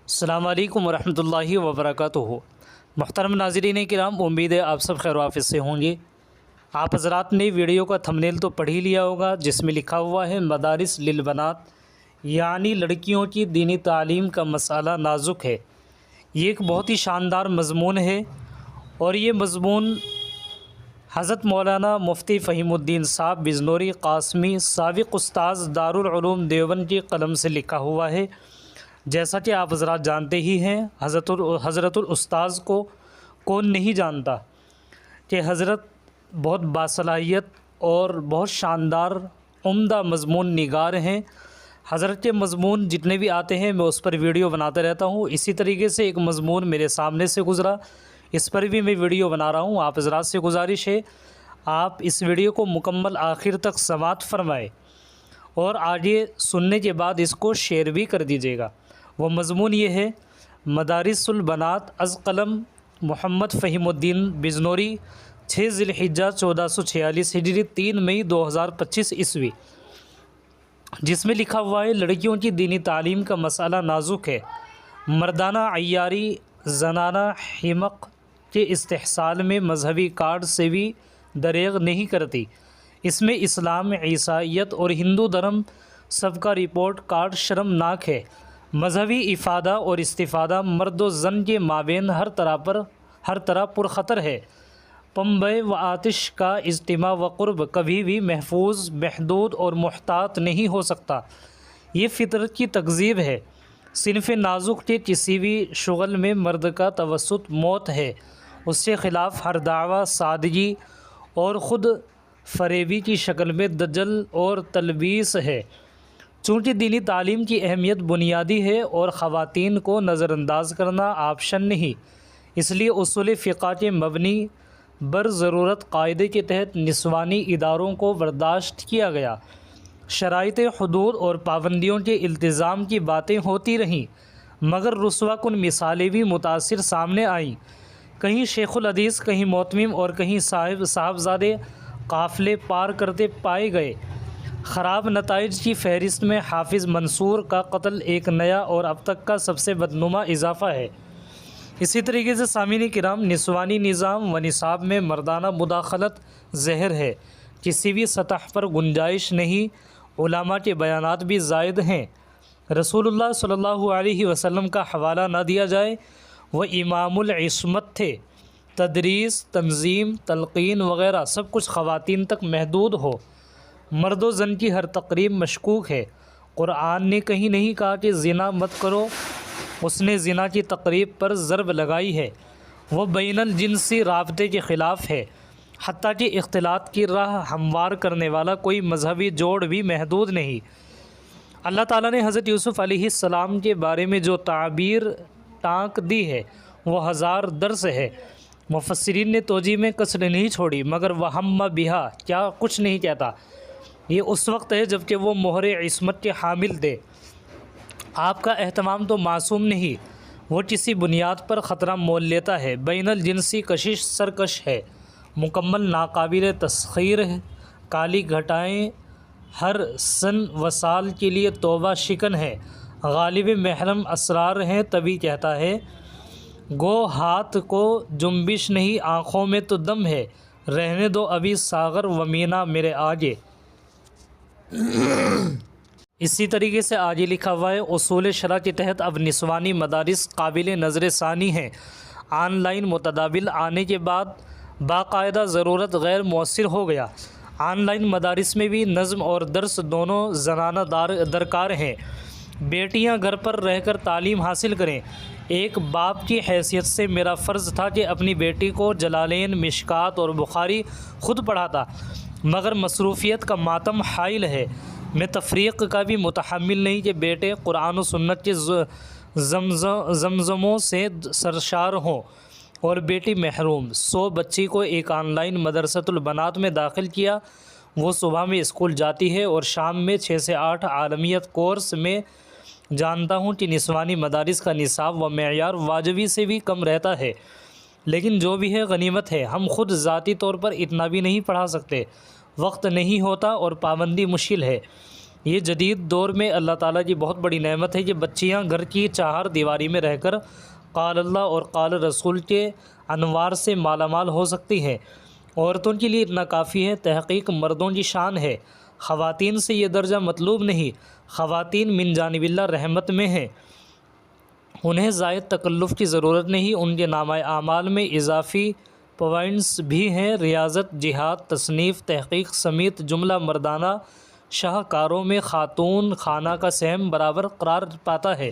السلام علیکم ورحمۃ اللہ وبرکاتہ۔ محترم ناظرین کرام، امید ہے آپ سب خیر و عافیت سے ہوں گے۔ آپ حضرات نے ویڈیو کا تھمبنیل تو پڑھ ہی لیا ہوگا، جس میں لکھا ہوا ہے مدارس للبنات، یعنی لڑکیوں کی دینی تعلیم کا مسئلہ نازک ہے۔ یہ ایک بہت ہی شاندار مضمون ہے، اور یہ مضمون حضرت مولانا مفتی فہیم الدین صاحب بجنوری قاسمی سابق استاذ دارالعلوم دیوبند کی قلم سے لکھا ہوا ہے۔ جیسا کہ آپ حضرات جانتے ہی ہیں، حضرت الاستاذ کو کون نہیں جانتا کہ حضرت بہت باصلاحیت اور بہت شاندار عمدہ مضمون نگار ہیں۔ حضرت کے مضمون جتنے بھی آتے ہیں میں اس پر ویڈیو بناتا رہتا ہوں۔ اسی طریقے سے ایک مضمون میرے سامنے سے گزرا، اس پر بھی میں ویڈیو بنا رہا ہوں۔ آپ حضرات سے گزارش ہے آپ اس ویڈیو کو مکمل آخر تک سماعت فرمائیں، اور آگے سننے کے بعد اس کو شیئر بھی کر دیجیے گا۔ وہ مضمون یہ ہے: مدارس البنات از قلم محمد فہیم الدین بجنوری، 6 ذی الحجہ 1446 ہجری، 3 مئی 2025 عیسوی، جس میں لکھا ہوا ہے لڑکیوں کی دینی تعلیم کا مسئلہ نازک ہے۔ مردانہ عیاری زنانہ حمق کے استحصال میں مذہبی کارڈ سے بھی دریغ نہیں کرتی۔ اس میں اسلام، عیسائیت اور ہندو دھرم سب کا رپورٹ کارڈ شرمناک ہے۔ مذہبی افادہ اور استفادہ مرد و زن کے مابین ہر طرح پرخطر ہے۔ پنبہ و آتش کا اجتماع و قرب کبھی بھی محفوظ، محدود اور محتاط نہیں ہو سکتا۔ یہ فطرت کی تکذیب ہے۔ صنف نازک کے کسی بھی شغل میں مرد کا توسط موت ہے۔ اس کے خلاف ہر دعویٰ سادگی اور خود فریبی کی شکل میں دجل اور تلبیس ہے۔ چونکہ دینی تعلیم کی اہمیت بنیادی ہے اور خواتین کو نظر انداز کرنا آپشن نہیں، اس لیے اصول فقہ کے مبنی بر ضرورت قاعدے کے تحت نسوانی اداروں کو برداشت کیا گیا۔ شرائط، حدود اور پابندیوں کے التزام کی باتیں ہوتی رہیں، مگر رسوا کن مثالیں بھی متاثر سامنے آئیں۔ کہیں شیخ الحدیث، کہیں معتمم اور کہیں صاحبزادے قافلے پار کرتے پائے گئے۔ خراب نتائج کی فہرست میں حافظ منصور کا قتل ایک نیا اور اب تک کا سب سے بدنما اضافہ ہے۔ اسی طریقے سے سامعین کرام، نسوانی نظام و نصاب میں مردانہ مداخلت زہر ہے، کسی بھی سطح پر گنجائش نہیں۔ علماء کے بیانات بھی زائد ہیں۔ رسول اللہ صلی اللہ علیہ وسلم کا حوالہ نہ دیا جائے، وہ امام العصمت تھے۔ تدریس، تنظیم، تلقین وغیرہ سب کچھ خواتین تک محدود ہو۔ مرد و زن کی ہر تقریب مشکوک ہے۔ قرآن نے کہیں نہیں کہا کہ زنا مت کرو، اس نے زنا کی تقریب پر ضرب لگائی ہے۔ وہ بین الجنسی رابطے کے خلاف ہے۔ حتیٰ کہ اختلاط کی راہ ہموار کرنے والا کوئی مذہبی جوڑ بھی محدود نہیں۔ اللہ تعالیٰ نے حضرت یوسف علیہ السلام کے بارے میں جو تعبیر ٹانک دی ہے وہ 1000 درس ہے۔ مفسرین نے توجیہ میں کسر نہیں چھوڑی، مگر وہم بہا کیا کچھ نہیں کہتا۔ یہ اس وقت ہے جب کہ وہ مہر عصمت کے حامل تھے۔ آپ کا اہتمام تو معصوم نہیں، وہ کسی بنیاد پر خطرہ مول لیتا ہے۔ بین الجنسی کشش سرکش ہے، مکمل ناقابل تسخیر ہے۔ کالی گھٹائیں ہر سن و سال کے لیے توبہ شکن ہے۔ غالب محرم اسرار ہیں، تبھی کہتا ہے گو ہاتھ کو جنبش نہیں، آنکھوں میں تو دم ہے، رہنے دو ابھی ساغر و مینا میرے آگے۔ اسی طریقے سے آگے لکھا ہوا ہے اصول شرع کے تحت اب نسوانی مدارس قابل نظر ثانی ہیں۔ آن لائن متداول آنے کے بعد باقاعدہ ضرورت غیر مؤثر ہو گیا۔ آن لائن مدارس میں بھی نظم اور درس دونوں زنانہ درکار ہیں۔ بیٹیاں گھر پر رہ کر تعلیم حاصل کریں۔ ایک باپ کی حیثیت سے میرا فرض تھا کہ اپنی بیٹی کو جلالین، مشکات اور بخاری خود پڑھاتا، مگر مصروفیت کا ماتم حائل ہے۔ میں تفریق کا بھی متحمل نہیں کہ بیٹے قرآن و سنت کے زمزموں سے سرشار ہوں اور بیٹی محروم۔ بچی کو ایک آن لائن مدرسۃ البنات میں داخل کیا۔ وہ صبح میں اسکول جاتی ہے اور شام میں 6 سے 8 عالمیت کورس میں۔ جانتا ہوں کہ نسوانی مدارس کا نصاب و معیار واجبی سے بھی کم رہتا ہے، لیکن جو بھی ہے غنیمت ہے۔ ہم خود ذاتی طور پر اتنا بھی نہیں پڑھا سکتے، وقت نہیں ہوتا اور پابندی مشکل ہے۔ یہ جدید دور میں اللہ تعالیٰ کی بہت بڑی نعمت ہے کہ بچیاں گھر کی چہار دیواری میں رہ کر قال اللہ اور قال رسول کے انوار سے مالا مال ہو سکتی ہیں۔ عورتوں کے لیے اتنا کافی ہے۔ تحقیق مردوں کی شان ہے، خواتین سے یہ درجہ مطلوب نہیں۔ خواتین من جانب اللہ رحمت میں ہیں، انہیں زائد تکلف کی ضرورت نہیں۔ ان کے نامہ اعمال میں اضافی پوائنٹس بھی ہیں۔ ریاضت، جہاد، تصنیف، تحقیق سمیت جملہ مردانہ شاہکاروں میں خاتون خانہ کا سہم برابر قرار پاتا ہے۔